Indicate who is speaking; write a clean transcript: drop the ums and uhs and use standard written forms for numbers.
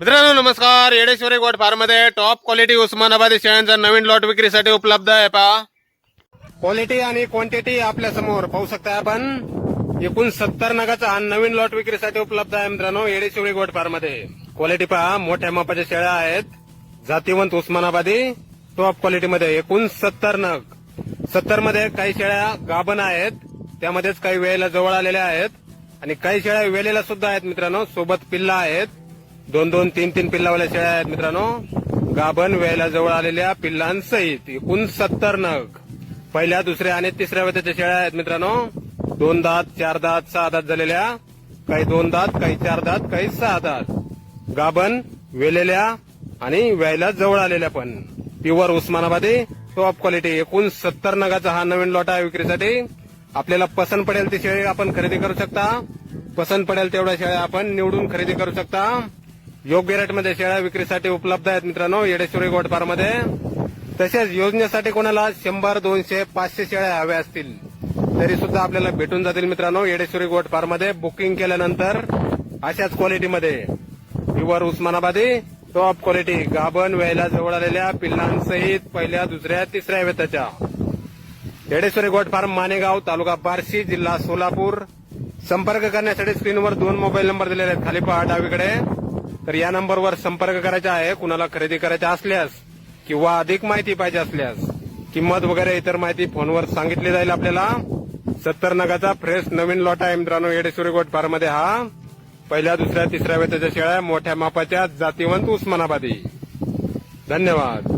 Speaker 1: मित्रांनो नमस्कार. Yedeshwari goat farm मध्ये टॉप क्वालिटी उस्मानाबादी शेळ्यांचा नवीन लॉट विक्रीसाठी उपलब्ध आहे. पहा क्वालिटी आणि क्वांटिटी आपल्या समोर पाहू शकता आपण. एकूण 70 नगाचा हा नवीन लॉट विक्रीसाठी उपलब्ध आहे मित्रांनो येडेश्वरी गोट फार्म मध्ये. क्वालिटी पहा, मोठ्या मापाच्या शेळ्या आहेत, जातीवंत उस्मानाबादी टॉप क्वालिटी मध्ये. एकूण 70 नग. 70 मध्ये काही शेळ्या गाभण आहेत, त्यामध्येच काही वेळेला जवळ आलेल्या आहेत आणि काही शेळ्या वेलेल्या सुद्धा आहेत मित्रांनो. सोबत पिल्ला आहेत, 2-2, 3-3 पिल्लावाल्या शेळ्या आहेत मित्रांनो. गाभण वेळेला जवळ आलेल्या पिल्लांसहित एकूण 70 नग. पहिल्या, दुसऱ्या आणि तिसऱ्या वेताच्या शेळ्या आहेत मित्रांनो. 2 दात, 4 दात, 6 दात झालेल्या, काही 2 दात, काही 4 दात, काही 6 दात. गाभण, वेलेल्या आणि वेळेला जवळ आलेल्या पण. प्युअर उस्मानाबादी टॉप क्वालिटी. एकूण 70 नगाचा हा नवीन लॉट आहे विक्रीसाठी. आपल्याला पसंत पडेल ती शेळी आपण खरेदी करू शकता. पसंत पडेल तेवढ्या शेळ्या आपण निवडून खरेदी करू शकता. योग्य रेटमध्ये शेळ्या विक्रीसाठी उपलब्ध आहेत मित्रांनो येडेश्वरी गोट फार्म मध्ये. तसेच योजनेसाठी कोणाला 100, 200, 500 शेळ्या हव्या असतील तरी सुद्धा आपल्याला भेटून जातील मित्रांनो येडेश्वरी गोट फार्म मध्ये. बुकिंग केल्यानंतर अशाच क्वालिटीमध्ये प्युअर उस्मानाबादी टॉप क्वालिटी, गाभण वेळेला जवळ आलेल्या पिल्लांसहित पहिल्या, दुसऱ्या, तिसऱ्या वेताच्या. येडेश्वरी गोट फार्म, मानेगाव, तालुका बार्शी, जिल्हा सोलापूर. संपर्क करण्यासाठी स्क्रीनवर 2 मोबाईल नंबर दिलेले आहेत, खाली पहा डावीकडे. तर या नंबरवर संपर्क करायचा आहे. कुणाला खरेदी करायचा असल्यास किंवा अधिक माहिती पाहिजे असल्यास, किंमत वगैरे इतर माहिती फोनवर सांगितली जाईल आपल्याला. 70 नगाचा फ्रेश नवीन लॉट आहे मित्रांनो येडेश्वरी गोट फार्म मध्ये. हा पहिल्या, दुसऱ्या, तिसऱ्या वेताच्या शेळ्या, मोठ्या मापाच्या, जातीवंत उस्मानाबादी. धन्यवाद.